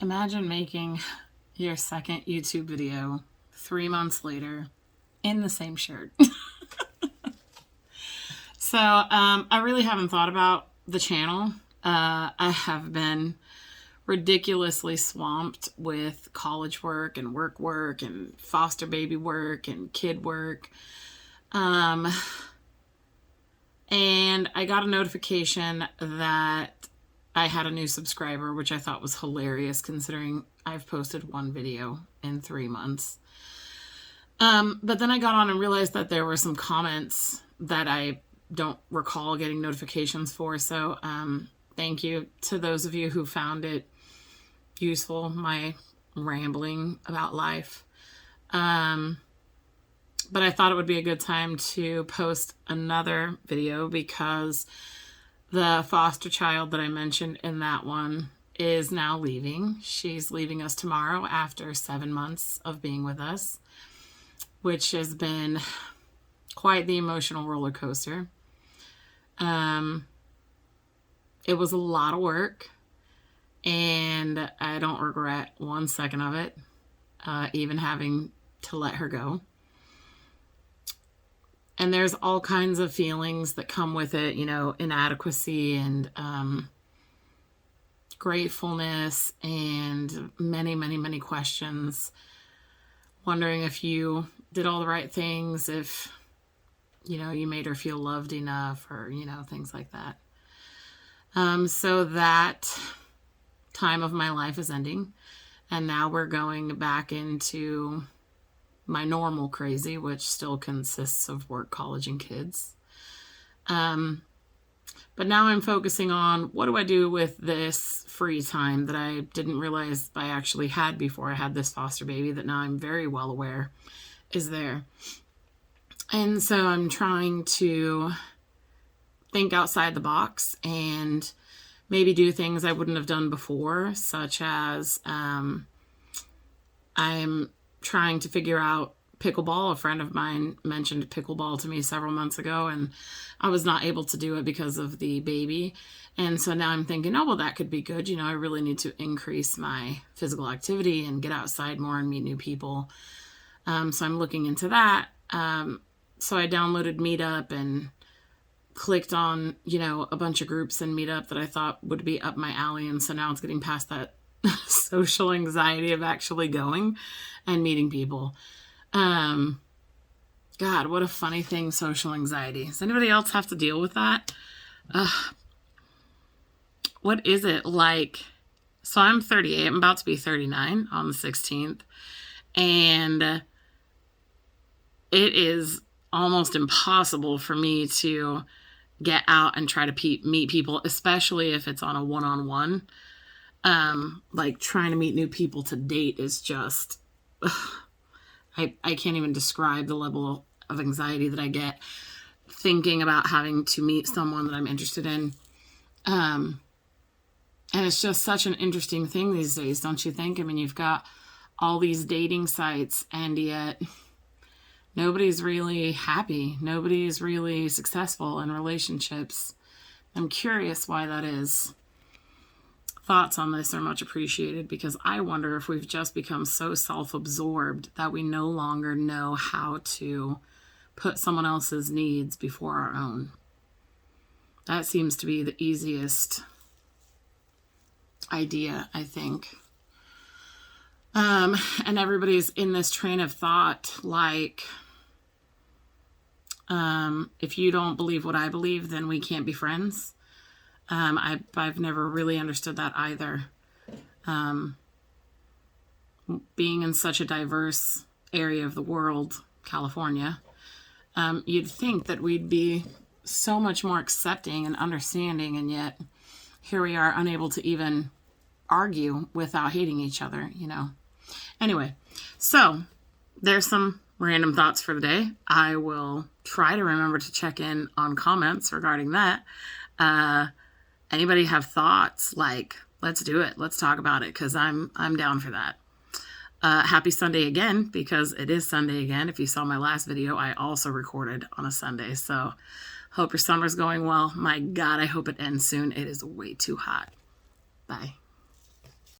Imagine making your second YouTube video 3 months later in the same shirt. So I really haven't thought about the channel. I have been ridiculously swamped with college work and work and foster baby work and kid work. And I got a notification that I had a new subscriber, which I thought was hilarious considering I've posted one video in 3 months. But then I got on and realized that there were some comments that I don't recall getting notifications for. So thank you to those of you who found it useful, my rambling about life. But I thought it would be a good time to post another video because the foster child that I mentioned in that one is now leaving. She's leaving us tomorrow after 7 months of being with us, which has been quite the emotional roller coaster. It was a lot of work, and I don't regret 1 second of it, even having to let her go. And there's all kinds of feelings that come with it, you know, inadequacy and gratefulness and many, many, many questions. Wondering if you did all the right things, if, you know, you made her feel loved enough or, you know, things like that. So that time of my life is ending. And now we're going back into my normal crazy, which still consists of work, college, and kids. But now I'm focusing on what do I do with this free time that I didn't realize I actually had before I had this foster baby that now I'm very well aware is there. And so I'm trying to think outside the box and maybe do things I wouldn't have done before, such as I'm trying to figure out pickleball. A friend of mine mentioned pickleball to me several months ago, and I was not able to do it because of the baby. And so now I'm thinking, oh, well, that could be good. You know, I really need to increase my physical activity and get outside more and meet new people. So I'm looking into that. So I downloaded Meetup and clicked on, you know, a bunch of groups in Meetup that I thought would be up my alley. And so now it's getting past that social anxiety of actually going and meeting people. God, what a funny thing, social anxiety. Does anybody else have to deal with that? What is it like? So I'm 38. I'm about to be 39 on the 16th. And it is almost impossible for me to get out and try to meet people, especially if it's on a one-on-one. Like trying to meet new people to date is just, I can't even describe the level of anxiety that I get thinking about having to meet someone that I'm interested in. And it's just such an interesting thing these days, don't you think? I mean, you've got all these dating sites, and yet nobody's really happy. Nobody's really successful in relationships. I'm curious why that is. Thoughts on this are much appreciated, because I wonder if we've just become so self-absorbed that we no longer know how to put someone else's needs before our own. That seems to be the easiest idea, I think. And everybody's in this train of thought, like, if you don't believe what I believe, then we can't be friends. I've never really understood that either. Being in such a diverse area of the world, California, you'd think that we'd be so much more accepting and understanding, and yet here we are, unable to even argue without hating each other, you know. Anyway, so there's some random thoughts for the day. I will try to remember to check in on comments regarding that. Anybody have thoughts? Like, let's do it. Let's talk about it, because I'm down for that. Happy Sunday again, because it is Sunday again. If you saw my last video, I also recorded on a Sunday. So hope your summer's going well. My God, I hope it ends soon. It is way too hot. Bye.